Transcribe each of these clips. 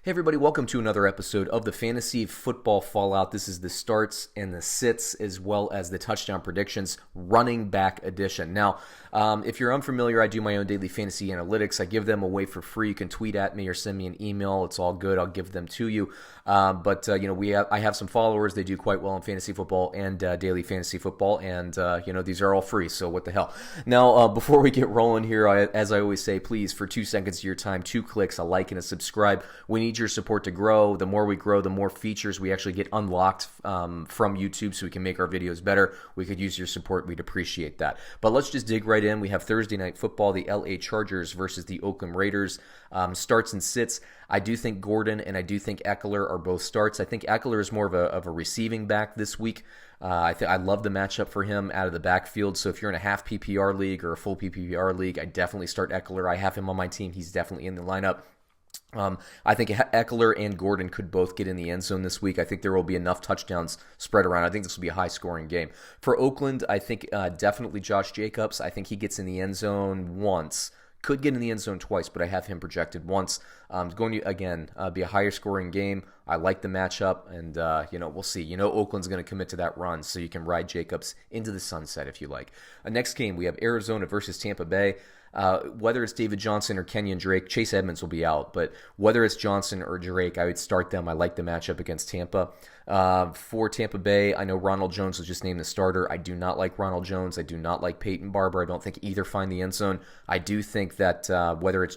Hey everybody, welcome to another episode of the Fantasy Football Fallout. This is the starts and the sits as well as the touchdown predictions running back edition. Now, if you're unfamiliar, I do my own daily fantasy analytics. I give them away for free. You can tweet at me or send me an email. It's all good. I'll give them to you. I have some followers. They do quite well in fantasy football and daily fantasy football, and these are all free. So what the hell? Now, before we get rolling here, as I always say, please, for 2 seconds of your time, 2 clicks, a like and a subscribe. We need your support to grow. The more we grow, the more features we actually get unlocked from YouTube, so we can make our videos better. We could use your support. We'd appreciate that. But let's just dig right in. We have Thursday Night Football, the LA Chargers versus the Oakland Raiders. Starts and sits. I do think Gordon and I do think Eckler are both starts. I think Eckler is more of a receiving back this week. I love the matchup for him out of the backfield. So if you're in a half PPR league or a full PPR league, I definitely start Eckler. I have him on my team. He's definitely in the lineup. I think Eckler and Gordon could both get in the end zone this week. I think there will be enough touchdowns spread around. I think this will be a high-scoring game. For Oakland, I think definitely Josh Jacobs. I think he gets in the end zone once. Could get in the end zone twice, but I have him projected once. It's going to, again, be a higher-scoring game. I like the matchup, and, we'll see. Oakland's going to commit to that run, so you can ride Jacobs into the sunset if you like. Next game, we have Arizona versus Tampa Bay. Whether it's David Johnson or Kenyon Drake, Chase Edmonds will be out. But whether it's Johnson or Drake, I would start them. I like the matchup against Tampa. For Tampa Bay, I know Ronald Jones was just named the starter. I do not like Ronald Jones. I do not like Peyton Barber. I don't think either find the end zone. I do think that whether it's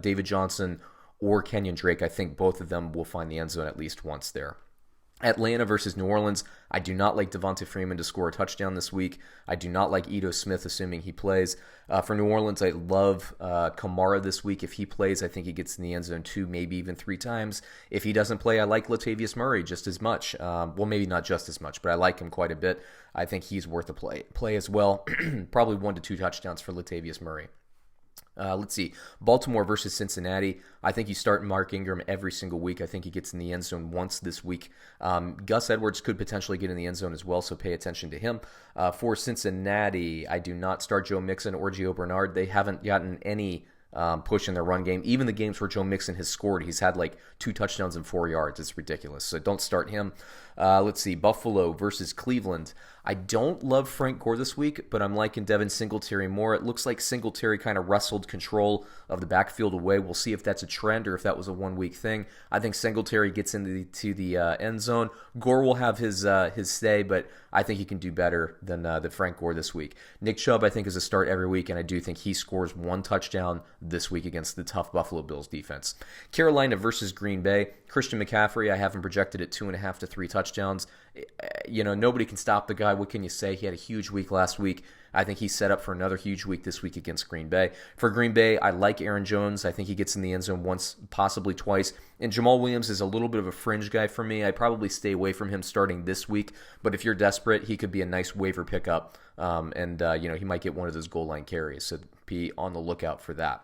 David Johnson or Kenyon Drake, I think both of them will find the end zone at least once there. Atlanta versus New Orleans. I do not like Devonta Freeman to score a touchdown this week. I do not like Ito Smith, assuming he plays. For New Orleans, I love Kamara this week. If he plays, I think he gets in the end zone 2, maybe even 3 times. If he doesn't play, I like Latavius Murray just as much. Well, maybe not just as much, but I like him quite a bit. I think he's worth a play as well. Probably 1 to 2 touchdowns for Latavius Murray. Let's see. Baltimore versus Cincinnati. I think you start Mark Ingram every single week. I think he gets in the end zone once this week. Gus Edwards could potentially get in the end zone as well, so pay attention to him. For Cincinnati, I do not start Joe Mixon or Gio Bernard. They haven't gotten any push in their run game. Even the games where Joe Mixon has scored, he's had like 2 touchdowns and 4 yards. It's ridiculous. So don't start him. Let's see. Buffalo versus Cleveland. I don't love Frank Gore this week, but I'm liking Devin Singletary more. It looks like Singletary kind of wrestled control of the backfield away. We'll see if that's a trend or if that was a 1-week thing. I think Singletary gets into the end zone. Gore will have his stay, but I think he can do better than Frank Gore this week. Nick Chubb, I think, is a start every week, and I do think he scores 1 touchdown this week against the tough Buffalo Bills defense. Carolina versus Green Bay. Christian McCaffrey, I have him projected at 2.5 to 3 touchdowns. Nobody can stop the guy. What can you say? He had a huge week last week. I think he's set up for another huge week this week against Green Bay. For Green Bay, I like Aaron Jones. I think he gets in the end zone once, possibly twice. And Jamal Williams is a little bit of a fringe guy for me. I probably stay away from him starting this week. But if you're desperate, he could be a nice waiver pickup. He might get one of those goal line carries. So be on the lookout for that.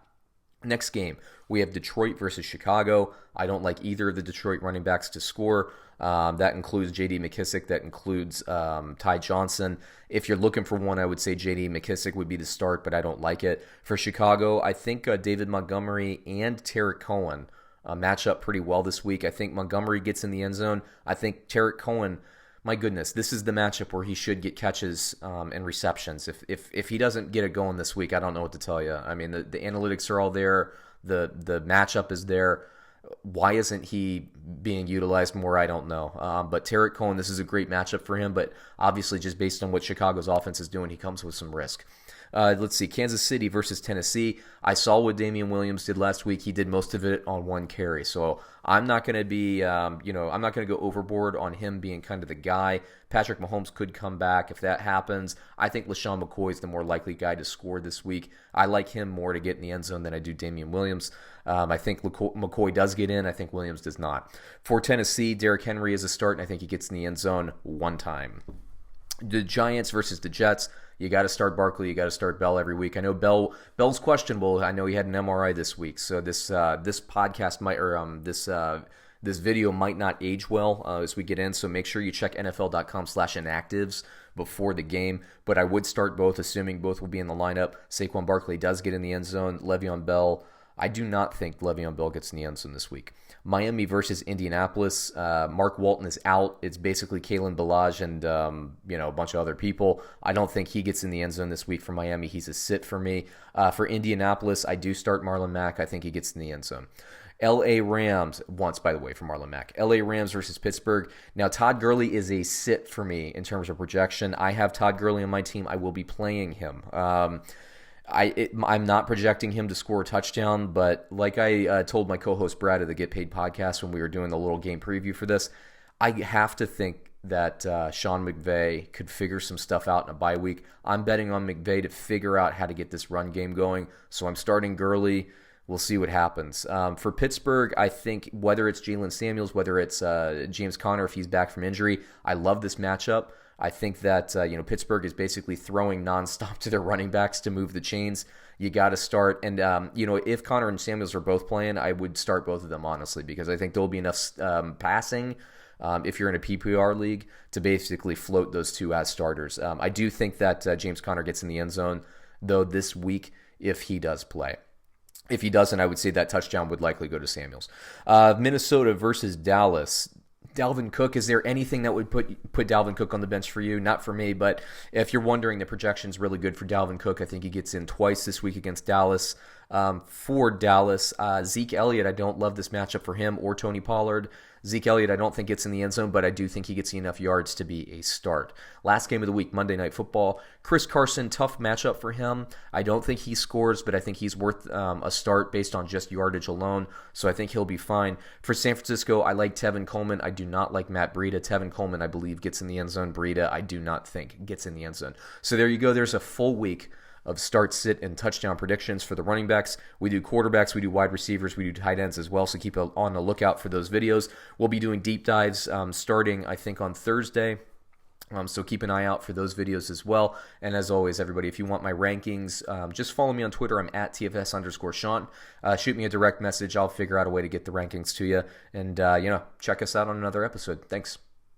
Next game, we have Detroit versus Chicago. I don't like either of the Detroit running backs to score. That includes J.D. McKissic. That includes Ty Johnson. If you're looking for one, I would say J.D. McKissic would be the start, but I don't like it. For Chicago, I think David Montgomery and Tarek Cohen match up pretty well this week. I think Montgomery gets in the end zone. I think Tarek Cohen, my goodness, this is the matchup where he should get catches and receptions. If he doesn't get it going this week, I don't know what to tell you. I mean, the analytics are all there. The matchup is there. Why isn't he being utilized more? I don't know. But Tarek Cohen, this is a great matchup for him, but obviously just based on what Chicago's offense is doing, he comes with some risk. Let's see, Kansas City versus Tennessee. I saw what Damian Williams did last week. He did most of it on 1 carry. So I'm not going to be, I'm not going to go overboard on him being kind of the guy. Patrick Mahomes could come back. If that happens, I think LaShawn McCoy is the more likely guy to score this week. I like him more to get in the end zone than I do Damian Williams. I think McCoy does get in. I think Williams does not. For Tennessee, Derrick Henry is a start, and I think he gets in the end zone 1 time. The Giants versus the Jets. You got to start Barkley. You got to start Bell every week. I know Bell's questionable. I know he had an MRI this week, so this podcast might this video might not age well as we get in. So make sure you check NFL.com/inactives before the game. But I would start both, assuming both will be in the lineup. Saquon Barkley does get in the end zone. Le'Veon Bell, I do not think Le'Veon Bell gets in the end zone this week. Miami versus Indianapolis. Mark Walton is out. It's basically Kalen Ballage and a bunch of other people. I don't think he gets in the end zone this week for Miami. He's a sit for me. For Indianapolis, I do start Marlon Mack. I think he gets in the end zone. L.A. Rams, once, by the way, for Marlon Mack. L.A. Rams versus Pittsburgh. Now, Todd Gurley is a sit for me in terms of projection. I have Todd Gurley on my team. I will be playing him. I'm not projecting him to score a touchdown, but like I told my co-host Brad of the Get Paid podcast when we were doing the little game preview for this, I have to think that Sean McVay could figure some stuff out in a bye week. I'm betting on McVay to figure out how to get this run game going, so I'm starting Gurley. We'll see what happens. For Pittsburgh, I think whether it's Jalen Samuels, whether it's James Conner if he's back from injury, I love this matchup. I think that Pittsburgh is basically throwing nonstop to their running backs to move the chains. You got to start, and if Conner and Samuels are both playing, I would start both of them honestly because I think there'll be enough passing if you're in a PPR league to basically float those two as starters. I do think that James Conner gets in the end zone though this week if he does play. If he doesn't, I would say that touchdown would likely go to Samuels. Minnesota versus Dallas. Dalvin Cook, is there anything that would put Dalvin Cook on the bench for you? Not for me, but if you're wondering, the projection's really good for Dalvin Cook. I think he gets in twice this week against Dallas. For Dallas, Zeke Elliott, I don't love this matchup for him or Tony Pollard. Zeke Elliott, I don't think gets in the end zone, but I do think he gets enough yards to be a start. Last game of the week, Monday Night Football. Chris Carson, tough matchup for him. I don't think he scores, but I think he's worth a start based on just yardage alone, so I think he'll be fine. For San Francisco, I like Tevin Coleman. I do not like Matt Breida. Tevin Coleman, I believe, gets in the end zone. Breida, I do not think gets in the end zone. So there you go. There's a full week of start, sit, and touchdown predictions for the running backs. We do quarterbacks, we do wide receivers, we do tight ends as well, so keep on the lookout for those videos. We'll be doing deep dives starting, I think, on Thursday. So keep an eye out for those videos as well. And as always, everybody, if you want my rankings, just follow me on Twitter. I'm at TFS_Sean. Shoot me a direct message. I'll figure out a way to get the rankings to you. And, check us out on another episode. Thanks.